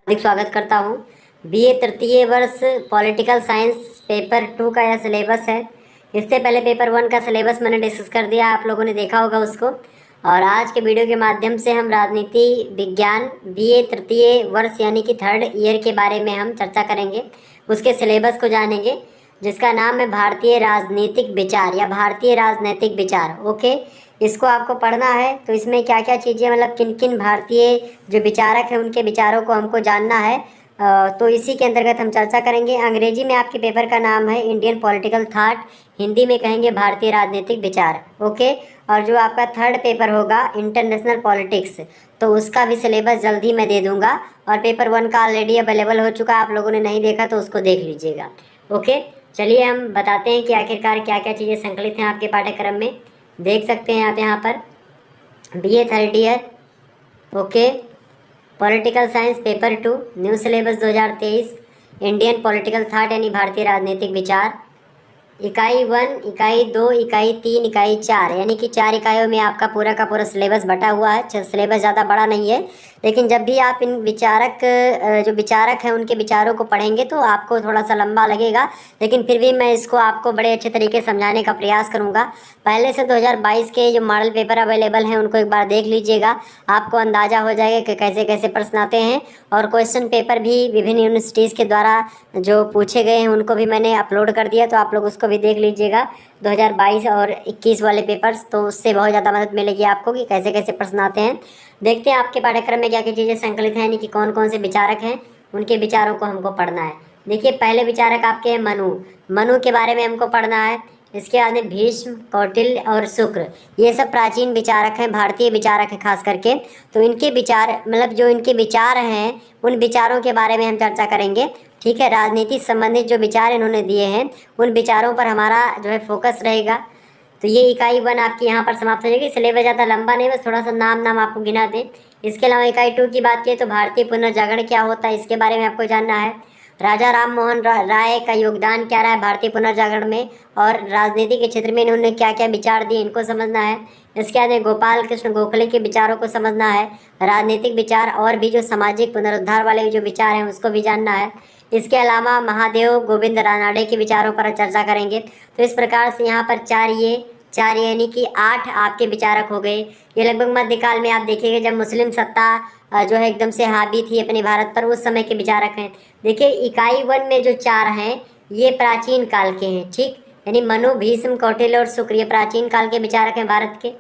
हार्दिक स्वागत करता हूँ। बीए तृतीय वर्ष पॉलिटिकल साइंस पेपर 2 का यह सिलेबस है। इससे पहले पेपर 1 का सिलेबस मैंने डिस्कस कर दिया, आप लोगों ने देखा होगा उसको। और आज के वीडियो के माध्यम से हम राजनीति विज्ञान बीए तृतीय वर्ष यानी कि 3rd ईयर के बारे में हम चर्चा करेंगे, उसके सिलेबस को जानेंगे, जिसका नाम है भारतीय राजनीतिक विचार या भारतीय राजनैतिक विचार। ओके, इसको आपको पढ़ना है। तो इसमें क्या क्या चीज़ें, मतलब किन किन भारतीय जो विचारक हैं उनके विचारों को हमको जानना है। तो इसी के अंतर्गत हम चर्चा करेंगे। अंग्रेजी में आपके पेपर का नाम है इंडियन पॉलिटिकल थॉट, हिंदी में कहेंगे भारतीय राजनीतिक विचार। ओके, और जो आपका 3rd पेपर होगा इंटरनेशनल पॉलिटिक्स, तो उसका भी सिलेबस जल्द ही मैं दे दूंगा। और पेपर 1 का ऑलरेडी अवेलेबल हो चुका है, आप लोगों ने नहीं देखा तो उसको देख लीजिएगा। ओके, चलिए हम बताते हैं कि आखिरकार क्या क्या चीज़ें संकलित हैं आपके पाठ्यक्रम में। देख सकते हैं आप यहाँ पर BA 3rd year, okay, political science paper 2 new syllabus 2023, Indian political thought यानी भारतीय राजनीतिक विचार, इकाई 1, इकाई 2, इकाई 3, इकाई 4, यानी कि 4 इकाइयों में आपका पूरा का पूरा सिलेबस बटा हुआ है। सिलेबस ज़्यादा बड़ा नहीं है, लेकिन जब भी आप इन जो विचारक हैं उनके विचारों को पढ़ेंगे तो आपको थोड़ा सा लंबा लगेगा, लेकिन फिर भी मैं इसको आपको बड़े अच्छे तरीके से समझाने का प्रयास करूँगा। पहले से 2022 के जो मॉडल पेपर अवेलेबल हैं उनको एक बार देख लीजिएगा, आपको अंदाज़ा हो जाएगा कि कैसे कैसे प्रश्न आते हैं। और क्वेश्चन पेपर भी विभिन्न यूनिवर्सिटीज़ के द्वारा जो पूछे गए हैं उनको भी मैंने अपलोड कर दिया, तो आप लोग उसको भी देख लीजिएगा 2022 और 21 वाले पेपर्स। तो उससे बहुत ज़्यादा मदद मिलेगी आपको कि कैसे कैसे प्रश्न आते हैं। देखते हैं आपके पाठ्यक्रम में क्या क्या चीज़ें संकलित हैं, यानी कि कौन कौन से विचारक हैं, उनके विचारों को हमको पढ़ना है। देखिए, पहले विचारक आपके हैं मनु के बारे में हमको पढ़ना है। इसके बाद में भीष्म, कौटिल्य और शुक्र, ये सब प्राचीन विचारक हैं, भारतीय विचारक हैं खास करके। तो इनके विचार, मतलब जो इनके विचार हैं उन विचारों के बारे में हम चर्चा करेंगे। ठीक है, राजनीति से संबंधित जो विचार इन्होंने दिए हैं उन विचारों पर हमारा जो है फोकस रहेगा। तो ये इकाई 1 आपकी यहाँ पर समाप्त हो जाएगी। सिलेबस ज़्यादा लंबा नहीं, बस थोड़ा सा नाम आपको गिना दें। इसके अलावा इकाई 2 की बात करें तो भारतीय पुनर्जागरण क्या होता है इसके बारे में आपको जानना है। राजा राम मोहन राय का योगदान क्या रहा है भारतीय पुनर्जागरण में, और राजनीति के क्षेत्र में इन्होंने क्या क्या विचार दिए इनको समझना है। इसके बाद गोपाल कृष्ण गोखले के विचारों को समझना है, राजनीतिक विचार और भी जो सामाजिक पुनरुद्धार वाले जो विचार हैं उसको भी जानना है। इसके अलावा महादेव गोविंद रानाडे के विचारों पर चर्चा करेंगे। तो इस प्रकार से यहाँ पर चार यानी कि 8 आपके विचारक हो गए। ये लगभग मध्यकाल में आप देखिएगा जब मुस्लिम सत्ता जो है एकदम से हावी थी अपने भारत पर, उस समय के विचारक हैं। देखिए, इकाई 1 में जो 4 हैं ये प्राचीन काल के हैं, ठीक, यानी मनु, भीष्म, कौटिल्य और शुक्र, ये प्राचीन काल के विचारक हैं भारत के।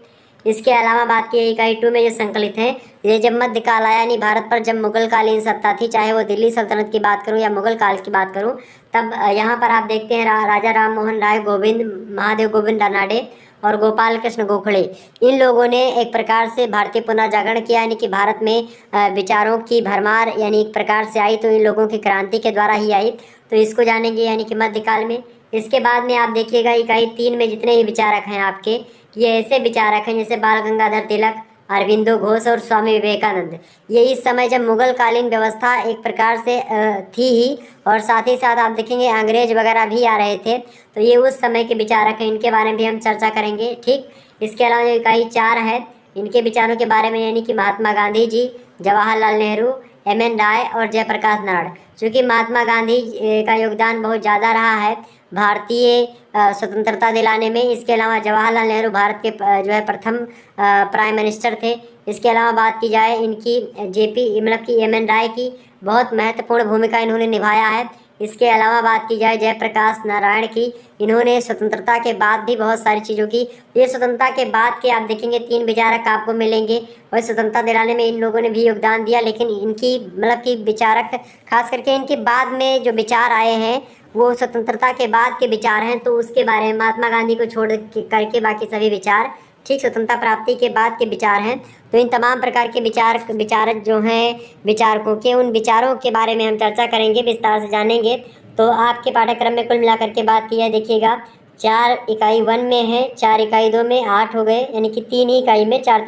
इसके अलावा बात की इकाई 2 में जो संकलित हैं, ये जब मध्यकाल आया, यानी भारत पर जब मुगल कालीन सत्ता थी, चाहे वो दिल्ली सल्तनत की बात करूं या मुगल काल की बात करूं, तब यहाँ पर आप देखते हैं राजा राम मोहन राय, महादेव गोविंद रानाडे और गोपाल कृष्ण गोखले, इन लोगों ने एक प्रकार से भारतीय पुनर्जागरण किया, यानी कि भारत में विचारों की भरमार यानी एक प्रकार से आई, तो इन लोगों की क्रांति के द्वारा ही आई। तो इसको जानेंगे यानी कि मध्यकाल में। इसके बाद में आप देखिएगा इकाई 3 में जितने भी विचारक हैं आपके, ये ऐसे विचारक हैं जैसे बाल गंगाधर तिलक, अरविंदो घोष और स्वामी विवेकानंद। ये इस समय जब मुगल कालीन व्यवस्था एक प्रकार से थी ही, और साथ ही साथ आप देखेंगे अंग्रेज वगैरह भी आ रहे थे, तो ये उस समय के विचारक हैं, इनके बारे में भी हम चर्चा करेंगे। ठीक, इसके अलावा जो इकाई 4 है इनके विचारों के बारे में, यानी कि महात्मा गांधी जी, जवाहरलाल नेहरू, एम.एन. राय और जयप्रकाश नारायण। चूँकि महात्मा गांधी का योगदान बहुत ज़्यादा रहा है भारतीय स्वतंत्रता दिलाने में। इसके अलावा जवाहरलाल नेहरू भारत के जो है प्रथम प्राइम मिनिस्टर थे। इसके अलावा बात की जाए इनकी जेपी, मतलब कि एम.एन. राय की, बहुत महत्वपूर्ण भूमिका इन्होंने निभाया है। इसके अलावा बात की जाए जयप्रकाश नारायण की, इन्होंने स्वतंत्रता के बाद भी बहुत सारी चीज़ों की, ये स्वतंत्रता के बाद के आप देखेंगे 3 विचारक आपको मिलेंगे, और स्वतंत्रता दिलाने में इन लोगों ने भी योगदान दिया। लेकिन इनकी मतलब कि विचारक खास करके इनके बाद में जो विचार आए हैं वो स्वतंत्रता के बाद के विचार हैं, तो उसके बारे में महात्मा गांधी को छोड़ करके बाकी सभी विचार ठीक स्वतंत्रता प्राप्ति के बाद के विचार हैं। तो इन तमाम प्रकार के विचारक जो हैं विचारकों के, उन विचारों के बारे में हम चर्चा करेंगे, विस्तार से जानेंगे। तो आपके पाठ्यक्रम में कुल मिलाकर के बात की जाए, देखिएगा 4 इकाई 1 में है, 4 इकाई 2 में 8 हो गए, यानी कि 3 ही इकाई में 4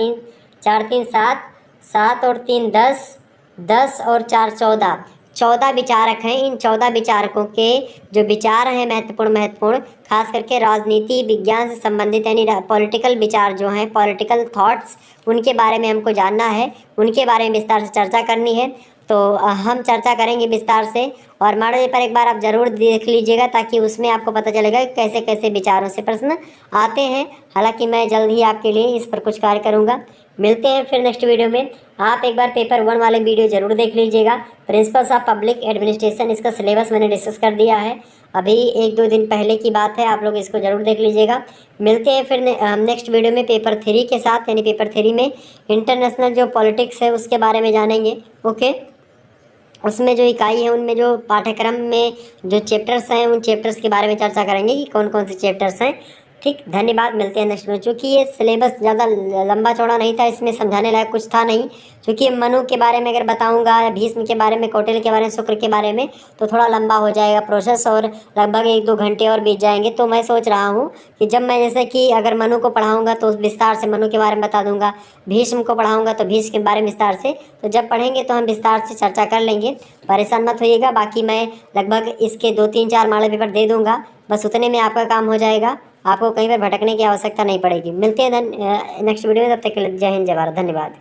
3 7, 7 और 3 10, 10 और 4 14, 14 विचारक हैं। इन 14 विचारकों के जो विचार हैं महत्वपूर्ण खास करके राजनीति विज्ञान से संबंधित, यानी पॉलिटिकल विचार जो हैं, पॉलिटिकल थॉट्स, उनके बारे में हमको जानना है, उनके बारे में विस्तार से चर्चा करनी है। तो हम चर्चा करेंगे विस्तार से। और मॉडल पेपर एक बार आप ज़रूर देख लीजिएगा, ताकि उसमें आपको पता चलेगा कि कैसे कैसे विचारों से प्रश्न आते हैं। हालांकि मैं जल्द ही आपके लिए इस पर कुछ कार्य करूंगा। मिलते हैं फिर नेक्स्ट वीडियो में। आप एक बार पेपर 1 वाले वीडियो ज़रूर देख लीजिएगा, प्रिंसिपल्स ऑफ पब्लिक एडमिनिस्ट्रेशन। इसका सिलेबस मैंने डिस्कस कर दिया है, अभी 1-2 दिन पहले की बात है, आप लोग इसको ज़रूर देख लीजिएगा। मिलते हैं फिर नेक्स्ट वीडियो में पेपर 3 के साथ, यानी पेपर 3 में इंटरनेशनल जो पॉलिटिक्स है उसके बारे में जानेंगे। ओके, उसमें जो इकाई है उनमें जो पाठ्यक्रम में जो चैप्टर्स हैं उन चैप्टर्स के बारे में चर्चा करेंगे कि कौन कौन से चैप्टर्स हैं। ठीक, धन्यवाद। मिलते हैं नेक्स्ट में। चूँकि ये सिलेबस ज़्यादा लंबा चौड़ा नहीं था, इसमें समझाने लायक कुछ था नहीं। चूँकि मनु के बारे में अगर बताऊंगा, या भीष्म के बारे में, कौटिल्य के बारे में, शुक्र के बारे में, तो थोड़ा लंबा हो जाएगा प्रोसेस और लगभग 1-2 घंटे और बीत जाएंगे। तो मैं सोच रहा हूँ कि जब मैं जैसे कि अगर मनु को पढ़ाऊँगा तो विस्तार से मनु के बारे में बता दूँगा, भीष्म को पढ़ाऊँगा तो भीष्म के बारे में विस्तार से। तो जब पढ़ेंगे तो हम विस्तार से चर्चा कर लेंगे, परेशान मत होइएगा। बाकी मैं लगभग इसके 2-3-4 मॉडल पेपर दे दूँगा, बस उतने में आपका काम हो जाएगा, आपको कहीं पर भटकने की आवश्यकता नहीं पड़ेगी। मिलते हैं नेक्स्ट वीडियो में, तब तक के लिए जय हिंद, जय भारत, धन्यवाद।